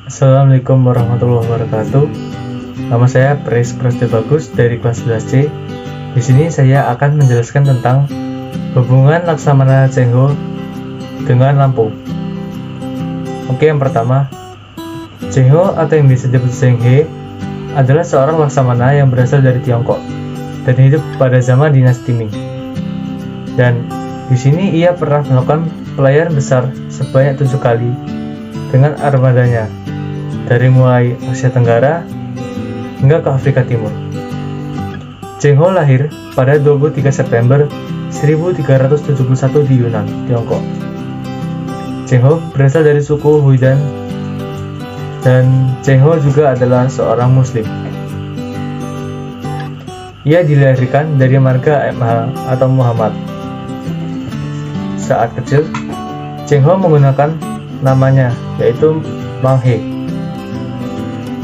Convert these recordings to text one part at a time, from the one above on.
Assalamualaikum warahmatullahi wabarakatuh. Nama saya Pres Prasetyo Bagus dari kelas 11C. Di sini saya akan menjelaskan tentang hubungan Laksamana Cheng Ho dengan lampu. Oke, yang pertama, Cheng Ho atau yang bisa disebut Zheng He adalah seorang laksamana yang berasal dari Tiongkok dan hidup pada zaman dinasti Ming. Dan di sini ia pernah melakukan pelayaran besar sebanyak 7 kali dengan armadanya, dari mulai Asia Tenggara hingga ke Afrika Timur. Cheng Ho lahir pada 23 September 1371 di Yunnan, Tiongkok. Cheng Ho berasal dari suku Huidan dan Cheng Ho juga adalah seorang Muslim. Ia dilahirkan dari marga MH atau Muhammad. Saat kecil, Cheng Ho menggunakan namanya yaitu Mang He.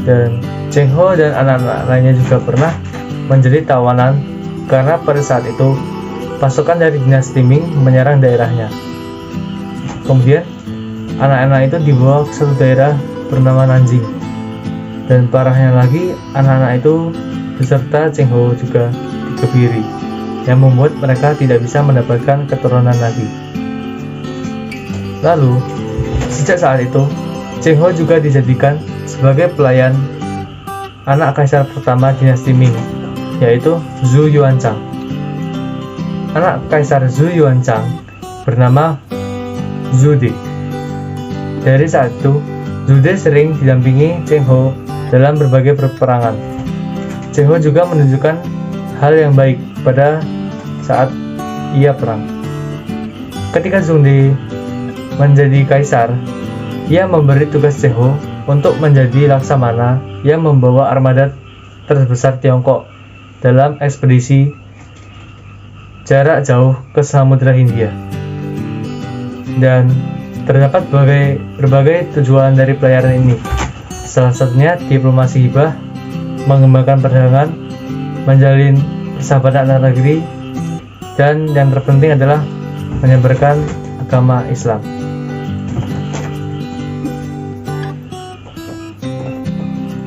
Dan Cheng Ho dan anak-anak lainnya juga pernah menjadi tawanan karena pada saat itu pasukan dari dinasti Ming menyerang daerahnya. Kemudian anak-anak itu dibawa ke satu daerah bernama Nanjing. Dan parahnya lagi, anak-anak itu beserta Cheng Ho juga dikebiri, yang membuat mereka tidak bisa mendapatkan keturunan lagi. Lalu, sejak saat itu, Cheng Ho juga dijadikan sebagai pelayan anak kaisar pertama dinasti Ming, yaitu Zhu Yuanzhang. Anak kaisar Zhu Yuanzhang bernama Zhu De. Dari saat itu, Zhu De sering didampingi Cheng Ho dalam berbagai peperangan. Cheng Ho juga menunjukkan hal yang baik pada saat ia perang. Ketika Zhu De menjadi kaisar, ia memberi tugas Cheng Ho untuk menjadi laksamana yang membawa armada terbesar Tiongkok dalam ekspedisi jarak jauh ke Samudra Hindia. Dan terdapat berbagai tujuan dari pelayaran ini. Salah satunya diplomasi hibah, mengembangkan perdagangan, menjalin persahabatan antar negeri, dan yang terpenting adalah menyebarkan agama Islam.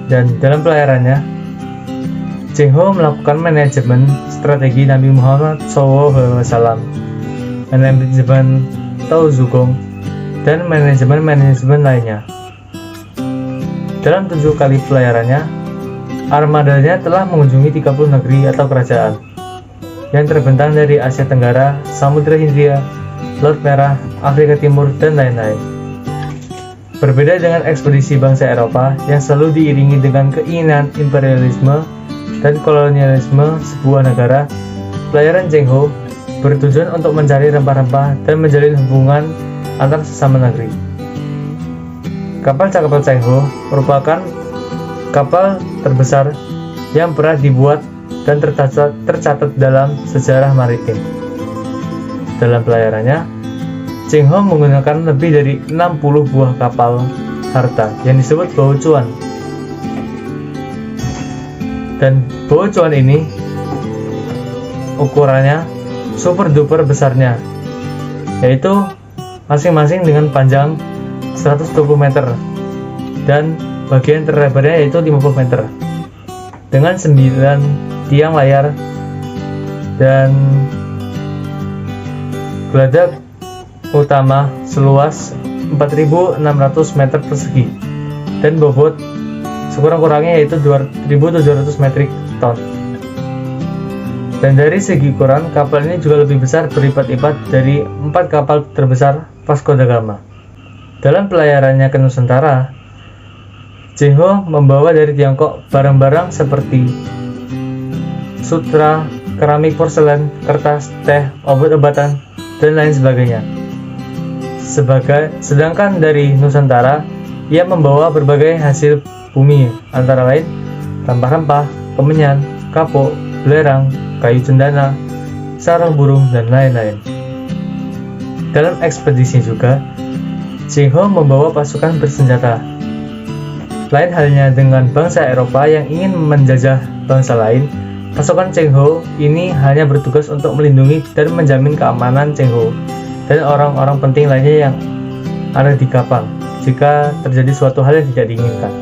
Dan dalam pelayarannya, Cheng Ho melakukan manajemen strategi Nabi Muhammad SAW, manajemen Tao Zugong, dan manajemen lainnya. Dalam 7 kali pelayarannya, armadanya telah mengunjungi 30 negeri atau kerajaan yang terbentang dari Asia Tenggara, Samudra Hindia, Laut Merah, Afrika Timur, dan lain-lain. Berbeda dengan ekspedisi bangsa Eropa yang selalu diiringi dengan keinginan imperialisme dan kolonialisme sebuah negara, pelayaran Cheng Ho bertujuan untuk mencari rempah-rempah dan menjalin hubungan antar sesama negeri. Kapal Cakapal Cheng Ho merupakan kapal terbesar yang pernah dibuat dan tercatat dalam sejarah maritim. Dalam pelayarannya, Cheng Ho menggunakan lebih dari 60 buah kapal harta yang disebut bau cuan. Dan bau cuan ini ukurannya super duper besarnya, yaitu masing-masing dengan panjang 120 meter dan bagian terlebarnya yaitu 50 meter dengan 9 tiang layar dan geladak utama seluas 4.600 meter persegi dan bobot sekurang-kurangnya yaitu 2.700 metrik ton. Dan dari segi ukuran, kapal ini juga lebih besar berlipat-lipat dari 4 kapal terbesar Vasco da Gama. Dalam pelayarannya ke Nusantara, Cheng Ho membawa dari Tiongkok barang-barang seperti sutra, keramik porselen, kertas, teh, obat-obatan, dan lain sebagainya. Sedangkan dari Nusantara, ia membawa berbagai hasil bumi, antara lain rempah-rempah, kemenyan, kapuk, belerang, kayu cendana, sarang burung, dan lain-lain. Dalam ekspedisi juga, Cheng Ho membawa pasukan bersenjata. Lain halnya dengan bangsa Eropa yang ingin menjajah bangsa lain, pasukan Cheng Ho ini hanya bertugas untuk melindungi dan menjamin keamanan Cheng Ho dan orang-orang penting lainnya yang ada di kapal. jika terjadi suatu hal yang tidak diinginkan.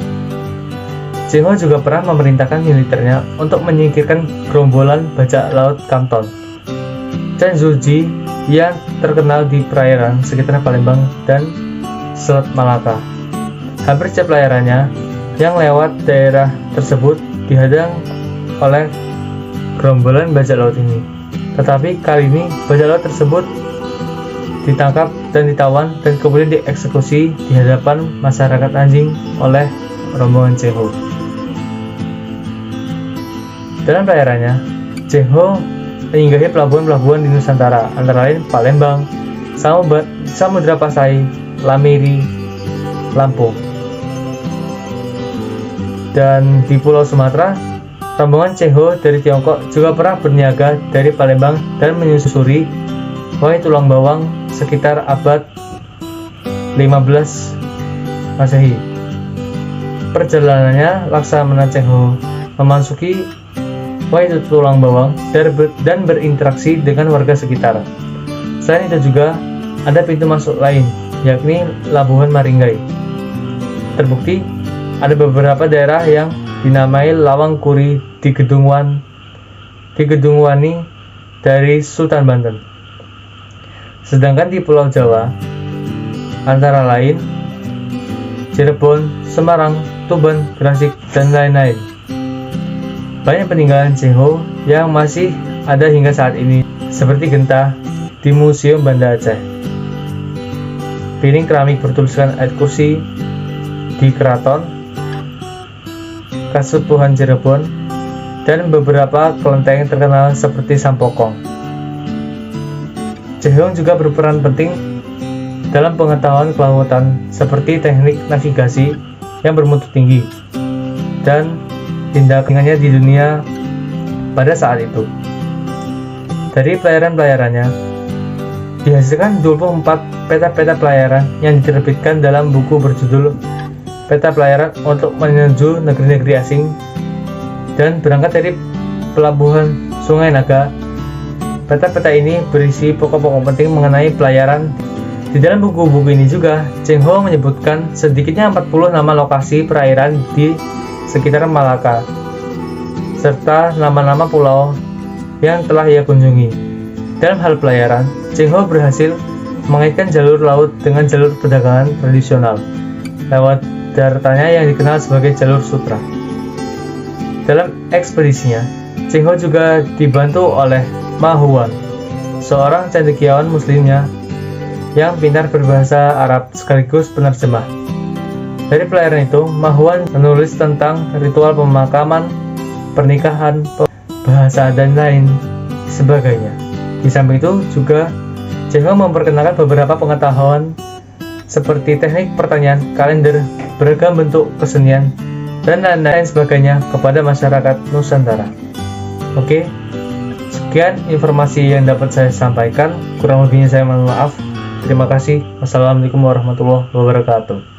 Cheng Ho juga pernah memerintahkan militernya untuk menyingkirkan gerombolan bajak laut Canton Chen Zuji yang terkenal di perairan sekitar Palembang dan Selat Malaka. Hampir setiap pelayarannya yang lewat daerah tersebut dihadang oleh gerombolan bajak laut ini. Tetapi kali ini bajak laut tersebut ditangkap dan ditawan dan kemudian dieksekusi di hadapan masyarakat Anjing oleh rombongan Cheng Ho. Dalam pelayarannya, Cheng Ho menyinggahi pelabuhan-pelabuhan di Nusantara, antara lain Palembang, Samudra Pasai, Lamiri, Lampung. Dan di Pulau Sumatera, rombongan Cheng Ho dari Tiongkok juga pernah berniaga dari Palembang dan menyusuri Wai Tulang Bawang sekitar abad 15 Masehi. Perjalanannya Laksamana Cheng Ho memasuki Wai Tulang Bawang dan berinteraksi dengan warga sekitar. Selain itu juga ada pintu masuk lain, yakni Labuhan Maringgai. Terbukti ada beberapa daerah yang dinamai Lawang Kuri di Gedung Wani dari Sultan Banten. Sedangkan di Pulau Jawa, antara lain Cirebon, Semarang, Tuban, Gresik, dan lain-lain. Banyak peninggalan Cheng Ho yang masih ada hingga saat ini, seperti genta di Museum Banda Aceh, piring keramik bertuliskan ayat kursi di Keraton Kasupuhan Cirebon, dan beberapa kelenteng terkenal seperti Sampokong. Cheng Ho juga berperan penting dalam pengetahuan kelautan seperti teknik navigasi yang bermutu tinggi dan tindakannya di dunia pada saat itu. Dari pelayaran-pelayarannya dihasilkan 24 peta-peta pelayaran yang diterbitkan dalam buku berjudul Peta Pelayaran untuk Menuju Negeri-Negeri Asing dan berangkat dari Pelabuhan Sungai Naga. Peta-peta ini berisi pokok-pokok penting mengenai pelayaran. Di dalam buku-buku ini juga, Cheng Ho menyebutkan sedikitnya 40 nama lokasi perairan di sekitar Malaka, serta nama-nama pulau yang telah ia kunjungi. Dalam hal pelayaran, Cheng Ho berhasil mengaitkan jalur laut dengan jalur perdagangan tradisional lewat daratanya yang dikenal sebagai jalur sutra. Dalam ekspedisinya, Cheng Ho juga dibantu oleh Ma Huan, seorang cendekiawan muslimnya yang pintar berbahasa Arab sekaligus penerjemah. Dari pelayaran itu, Ma Huan menulis tentang ritual pemakaman, pernikahan, bahasa, dan lain sebagainya. Di samping itu juga Cheng Ho memperkenalkan beberapa pengetahuan seperti teknik pertanian, kalender, beragam bentuk kesenian, dan lain-lain sebagainya kepada masyarakat Nusantara. Oke, sekian informasi yang dapat saya sampaikan. Kurang lebihnya saya mohon maaf. Terima kasih. Wassalamualaikum warahmatullahi wabarakatuh.